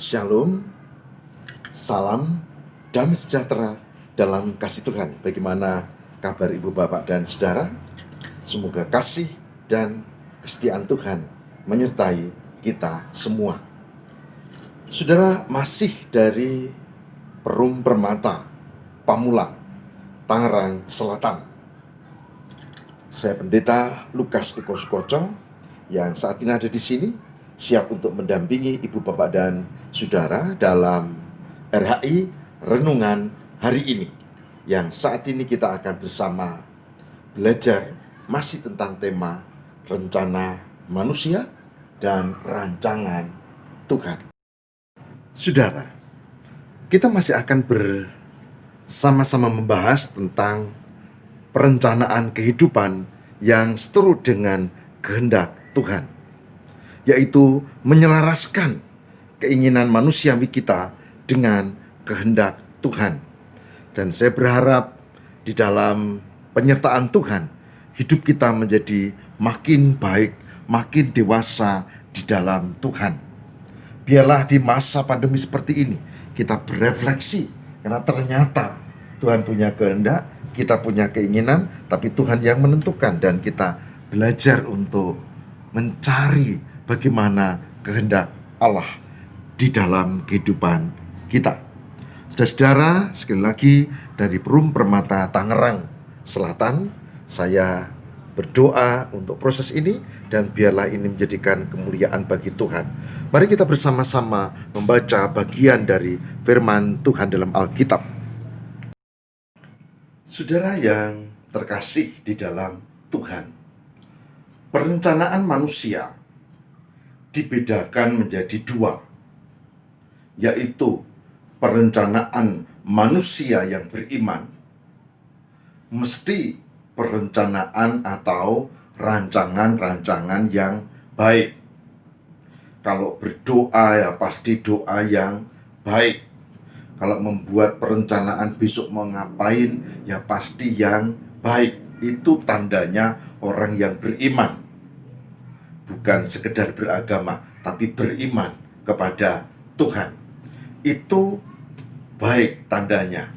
Shalom, salam, damai sejahtera dalam kasih Tuhan. Bagaimana kabar ibu bapak dan saudara? Semoga kasih dan kesetiaan Tuhan menyertai kita semua. Saudara, masih dari Perum Permata, Pamulang, Tangerang Selatan. Saya Pendeta Lukas Eko Sukoco yang saat ini ada di sini, siap untuk mendampingi ibu bapak dan saudara dalam RHI Renungan hari ini, yang saat ini kita akan bersama belajar masih tentang tema rencana manusia dan rancangan Tuhan. Saudara, kita masih akan bersama-sama membahas tentang perencanaan kehidupan yang seturut dengan kehendak Tuhan, yaitu menyelaraskan keinginan manusiawi kita dengan kehendak Tuhan. Dan saya berharap di dalam penyertaan Tuhan, hidup kita menjadi makin baik, makin dewasa di dalam Tuhan. Biarlah di masa pandemi seperti ini kita berefleksi, karena ternyata Tuhan punya kehendak, kita punya keinginan, tapi Tuhan yang menentukan, dan kita belajar untuk mencari bagaimana kehendak Allah di dalam kehidupan kita. Saudara-saudara, sekali lagi dari Perum Permata Tangerang Selatan, saya berdoa untuk proses ini, dan biarlah ini menjadikan kemuliaan bagi Tuhan. Mari kita bersama-sama membaca bagian dari firman Tuhan dalam Alkitab. Saudara yang terkasih di dalam Tuhan, perencanaan manusia dibedakan menjadi dua, yaitu perencanaan manusia yang beriman, mesti perencanaan atau rancangan-rancangan yang baik. Kalau berdoa ya pasti doa yang baik. Kalau membuat perencanaan besok mau ngapain, ya pasti yang baik. Itu tandanya orang yang beriman. Bukan sekedar beragama, tapi beriman kepada Tuhan. Itu baik tandanya.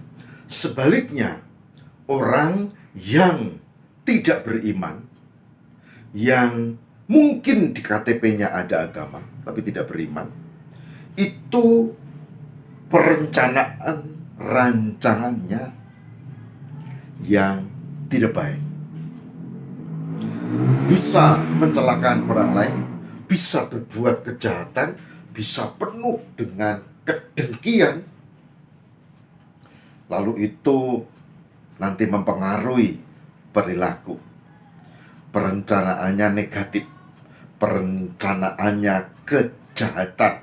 Sebaliknya, orang yang tidak beriman, yang mungkin di KTP-nya ada agama, tapi tidak beriman, itu perencanaan rancangannya yang tidak baik. Bisa mencelakakan orang lain, bisa berbuat kejahatan, bisa penuh dengan kedengkian. Lalu itu nanti mempengaruhi perilaku. Perencanaannya negatif, perencanaannya kejahatan.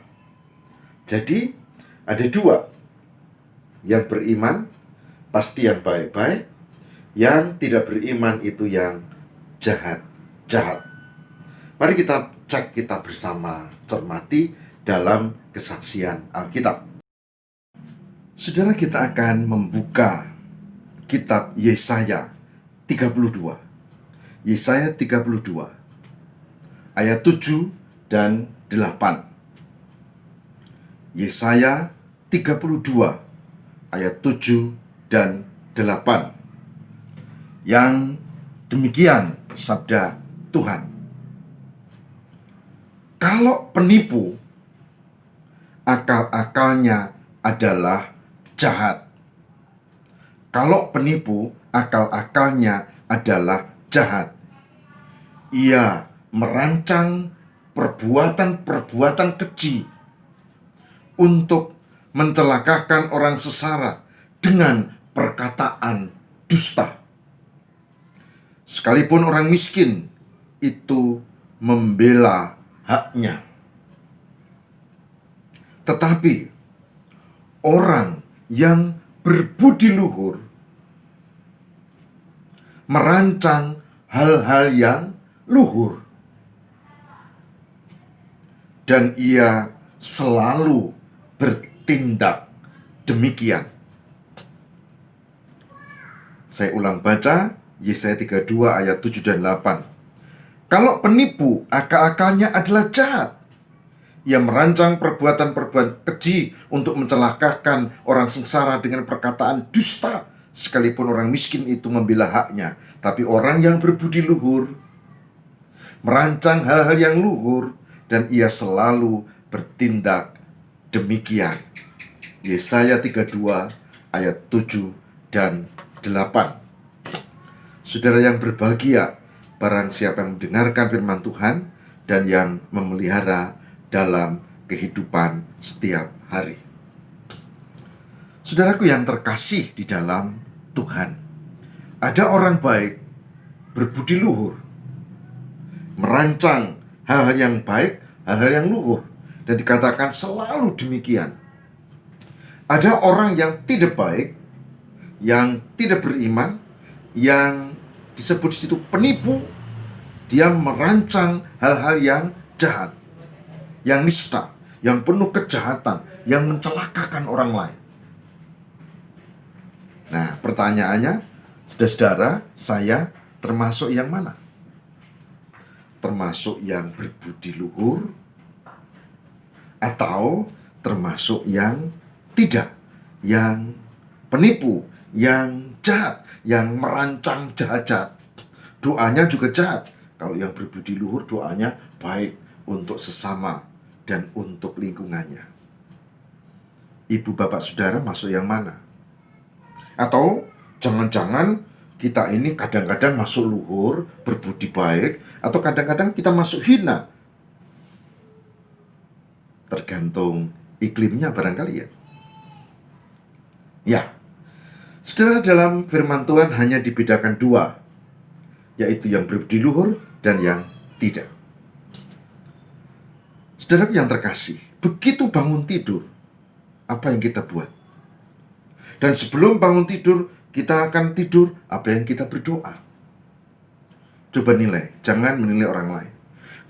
Jadi ada dua, yang beriman pasti yang baik-baik, yang tidak beriman itu yang jahat-jahat. Mari kita cek, kita bersama cermati dalam kesaksian Alkitab. Saudara, kita akan membuka kitab Yesaya 32. Yesaya 32 ayat 7 dan 8. Yesaya 32 ayat 7 dan 8. Yang demikian sabda Tuhan. Kalau penipu, akal-akalnya adalah jahat. Kalau penipu, akal-akalnya adalah jahat. Ia merancang perbuatan-perbuatan keji untuk mencelakakan orang sesara dengan perkataan dusta. Sekalipun orang miskin itu membela haknya, tetapi orang yang berbudi luhur merancang hal-hal yang luhur, dan ia selalu bertindak demikian. Saya ulang baca Yesaya 32 ayat 7 dan 8. Kalau penipu, akal-akalnya adalah jahat. Ia merancang perbuatan-perbuatan keji untuk mencelakakan orang sengsara dengan perkataan dusta, sekalipun orang miskin itu membela haknya. Tapi orang yang berbudi luhur merancang hal-hal yang luhur, dan ia selalu bertindak demikian. Yesaya 32 ayat 7 dan 8. Saudara yang berbahagia, barang siapa yang mendengarkan firman Tuhan dan yang memelihara dalam kehidupan setiap hari. Saudaraku yang terkasih di dalam Tuhan, ada orang baik berbudi luhur, merancang hal-hal yang baik, hal-hal yang luhur, dan dikatakan selalu demikian. Ada orang yang tidak baik, yang tidak beriman, yang disebut di situ penipu. Dia merancang hal-hal yang jahat, yang nista, yang penuh kejahatan, yang mencelakakan orang lain. Nah, pertanyaannya, saudara-saudara, saya termasuk yang mana? Termasuk yang berbudi luhur atau termasuk yang tidak, yang penipu, yang jahat, yang merancang jahat-jahat? Doanya juga jahat. Kalau yang berbudi luhur, doanya baik untuk sesama dan untuk lingkungannya. Ibu, bapak, saudara masuk yang mana? Atau jangan-jangan kita ini kadang-kadang masuk luhur, berbudi baik, atau kadang-kadang kita masuk hina? Tergantung iklimnya barangkali ya. Ya, saudara, dalam firman Tuhan hanya dibedakan dua, yaitu yang berbudi luhur dan yang tidak. Saudara yang terkasih, begitu bangun tidur, apa yang kita buat? Dan sebelum bangun tidur, kita akan tidur, apa yang kita berdoa? Coba nilai, jangan menilai orang lain.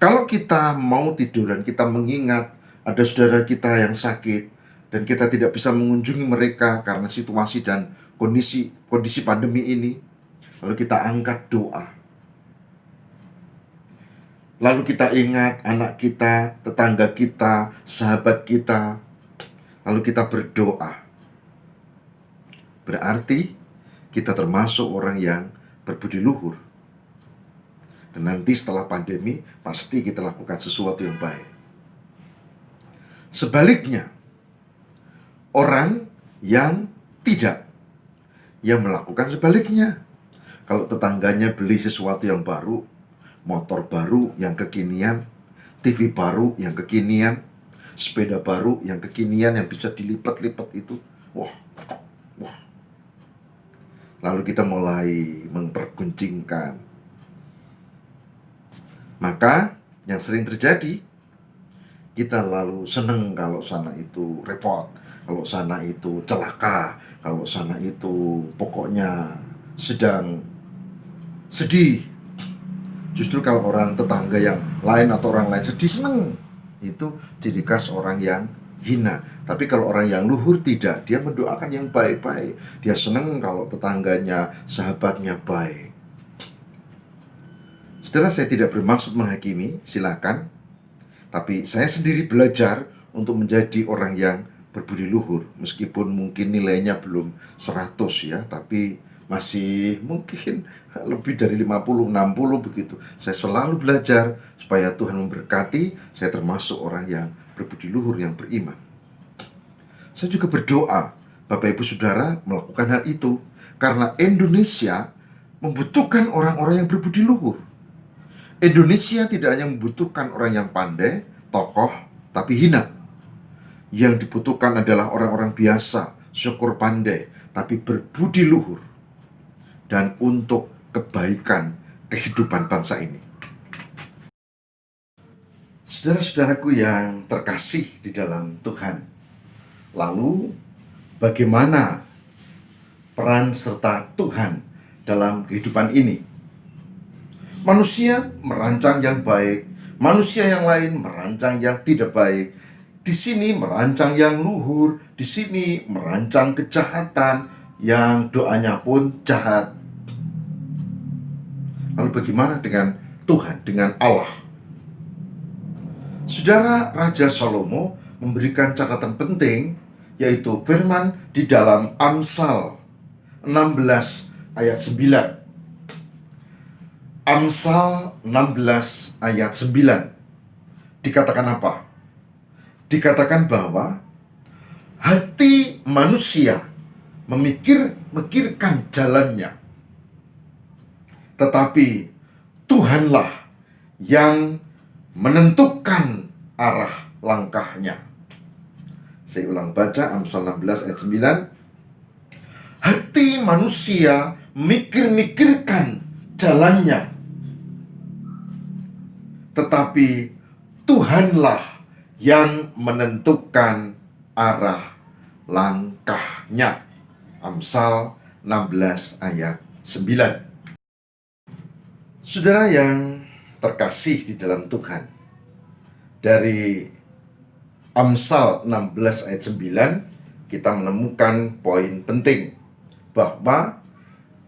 Kalau kita mau tidur dan kita mengingat ada saudara kita yang sakit, dan kita tidak bisa mengunjungi mereka karena situasi dan kondisi pandemi ini, lalu kita angkat doa. Lalu kita ingat anak kita, tetangga kita, sahabat kita, lalu kita berdoa. Berarti kita termasuk orang yang berbudi luhur. Dan nanti setelah pandemi, pasti kita lakukan sesuatu yang baik. Sebaliknya, orang yang tidak, yang melakukan sebaliknya. Kalau tetangganya beli sesuatu yang baru, motor baru yang kekinian, TV baru yang kekinian, sepeda baru yang kekinian yang bisa dilipat-lipat itu, wah. Lalu kita mulai memperguncingkan. Maka yang sering terjadi, kita lalu seneng kalau sana itu repot, kalau sana itu celaka, kalau sana itu pokoknya sedang sedih. Justru kalau orang tetangga yang lain atau orang lain sedih, seneng, itu ciri khas orang yang hina. Tapi kalau orang yang luhur tidak, dia mendoakan yang baik-baik. Dia seneng kalau tetangganya, sahabatnya baik. Saudara, saya tidak bermaksud menghakimi, silakan. Tapi saya sendiri belajar untuk menjadi orang yang berbudi luhur. Meskipun mungkin nilainya belum 100 ya, tapi masih mungkin lebih dari 50, 60 begitu. Saya selalu belajar supaya Tuhan memberkati. Saya termasuk orang yang berbudi luhur, yang beriman. Saya juga berdoa Bapak Ibu Saudara melakukan hal itu, karena Indonesia membutuhkan orang-orang yang berbudi luhur. Indonesia tidak hanya membutuhkan orang yang pandai, tokoh, tapi hina. Yang dibutuhkan adalah orang-orang biasa, syukur pandai, tapi berbudi luhur, dan untuk kebaikan kehidupan bangsa ini. Saudara-saudaraku yang terkasih di dalam Tuhan, lalu bagaimana peran serta Tuhan dalam kehidupan ini? Manusia merancang yang baik, manusia yang lain merancang yang tidak baik. Di sini merancang yang luhur, di sini merancang kejahatan, yang doanya pun jahat. Lalu bagaimana dengan Tuhan, dengan Allah? Saudara, Raja Salomo memberikan catatan penting, yaitu firman di dalam Amsal 16 ayat 9. Amsal 16 ayat 9. Dikatakan apa? Dikatakan bahwa hati manusia memikirkan jalannya, tetapi Tuhanlah yang menentukan arah langkahnya. Saya ulang baca Amsal 16 ayat 9. Hati manusia mikirkan jalannya, tetapi Tuhanlah yang menentukan arah langkahnya. Amsal 16 ayat 9. Saudara yang terkasih di dalam Tuhan, dari Amsal 16 ayat 9 kita menemukan poin penting bahwa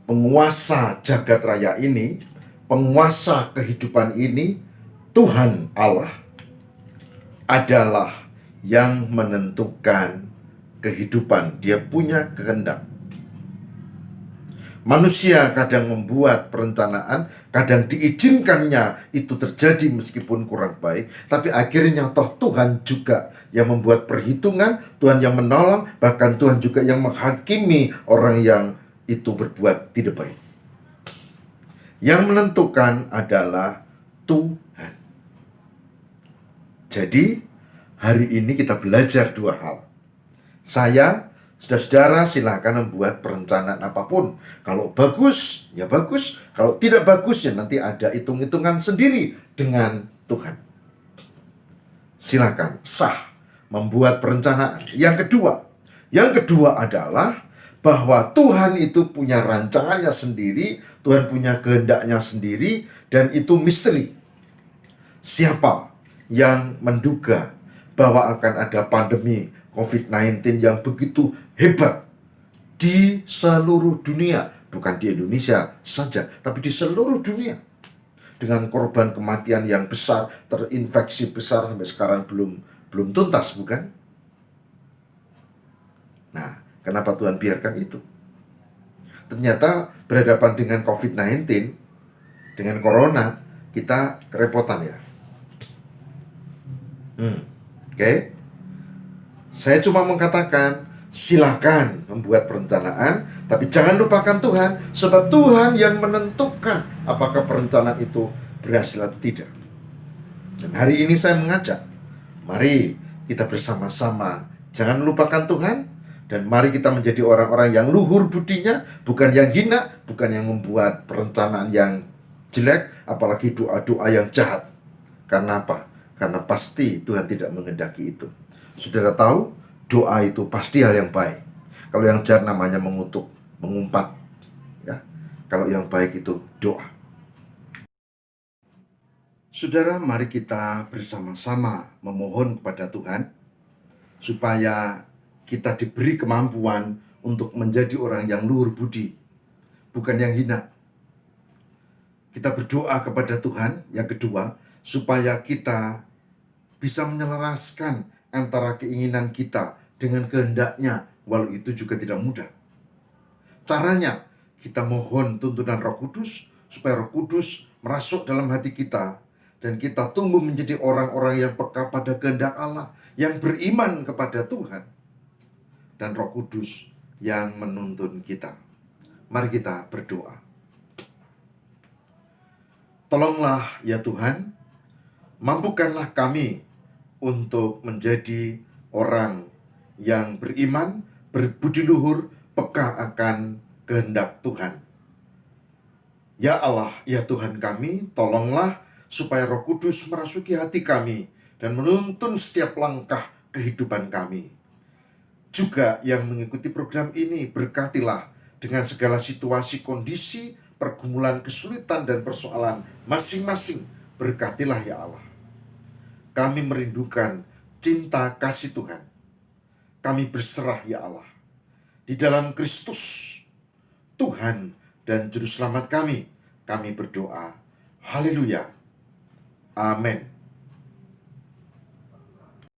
penguasa jagat raya ini, penguasa kehidupan ini, Tuhan Allah adalah yang menentukan kehidupan. Dia punya kehendak. Manusia kadang membuat perencanaan, kadang diizinkannya itu terjadi meskipun kurang baik, tapi akhirnya toh Tuhan juga yang membuat perhitungan, Tuhan yang menolong, bahkan Tuhan juga yang menghakimi orang yang itu berbuat tidak baik. Yang menentukan adalah Tuhan. Jadi hari ini kita belajar dua hal. Saya, saudara-saudara, silakan membuat perencanaan apapun. Kalau bagus, ya bagus. Kalau tidak bagus, ya nanti ada hitung-hitungan sendiri dengan Tuhan. Silakan, sah membuat perencanaan. Yang kedua adalah bahwa Tuhan itu punya rancangannya sendiri, Tuhan punya kehendaknya sendiri, dan itu misteri. Siapa yang menduga bahwa akan ada pandemi COVID-19 yang begitu hebat di seluruh dunia, bukan di Indonesia saja, tapi di seluruh dunia, dengan korban kematian yang besar, terinfeksi besar sampai sekarang belum tuntas, bukan? Nah, kenapa Tuhan biarkan itu? Ternyata berhadapan dengan COVID-19, dengan corona, kita kerepotan ya. Oke. Saya cuma mengatakan, silakan membuat perencanaan, tapi jangan lupakan Tuhan, sebab Tuhan yang menentukan apakah perencanaan itu berhasil atau tidak. Dan hari ini saya mengajak, mari kita bersama-sama jangan lupakan Tuhan, dan mari kita menjadi orang-orang yang luhur budinya, bukan yang hina, bukan yang membuat perencanaan yang jelek, apalagi doa-doa yang jahat. Karena apa? Karena pasti Tuhan tidak menghendaki itu. Saudara tahu, doa itu pasti hal yang baik. Kalau yang jahat namanya mengutuk, mengumpat, ya. Kalau yang baik itu doa. Saudara, mari kita bersama-sama memohon kepada Tuhan supaya kita diberi kemampuan untuk menjadi orang yang luhur budi, bukan yang hina. Kita berdoa kepada Tuhan, yang kedua, supaya kita bisa menyelaraskan antara keinginan kita dengan kehendaknya, walau itu juga tidak mudah. Caranya, kita mohon tuntunan Roh Kudus, supaya Roh Kudus merasuk dalam hati kita, dan kita tumbuh menjadi orang-orang yang peka pada kehendak Allah, yang beriman kepada Tuhan, dan Roh Kudus yang menuntun kita. Mari kita berdoa. Tolonglah ya Tuhan, mampukanlah kami untuk menjadi orang yang beriman, berbudi luhur, peka akan kehendak Tuhan. Ya Allah, ya Tuhan kami, tolonglah supaya Roh Kudus merasuki hati kami dan menuntun setiap langkah kehidupan kami. Juga yang mengikuti program ini, berkatilah dengan segala situasi, kondisi, pergumulan, kesulitan, dan persoalan masing-masing. Berkatilah ya Allah. Kami merindukan cinta kasih Tuhan. Kami berserah ya Allah. Di dalam Kristus, Tuhan dan Juru Selamat kami berdoa. Haleluya. Amin.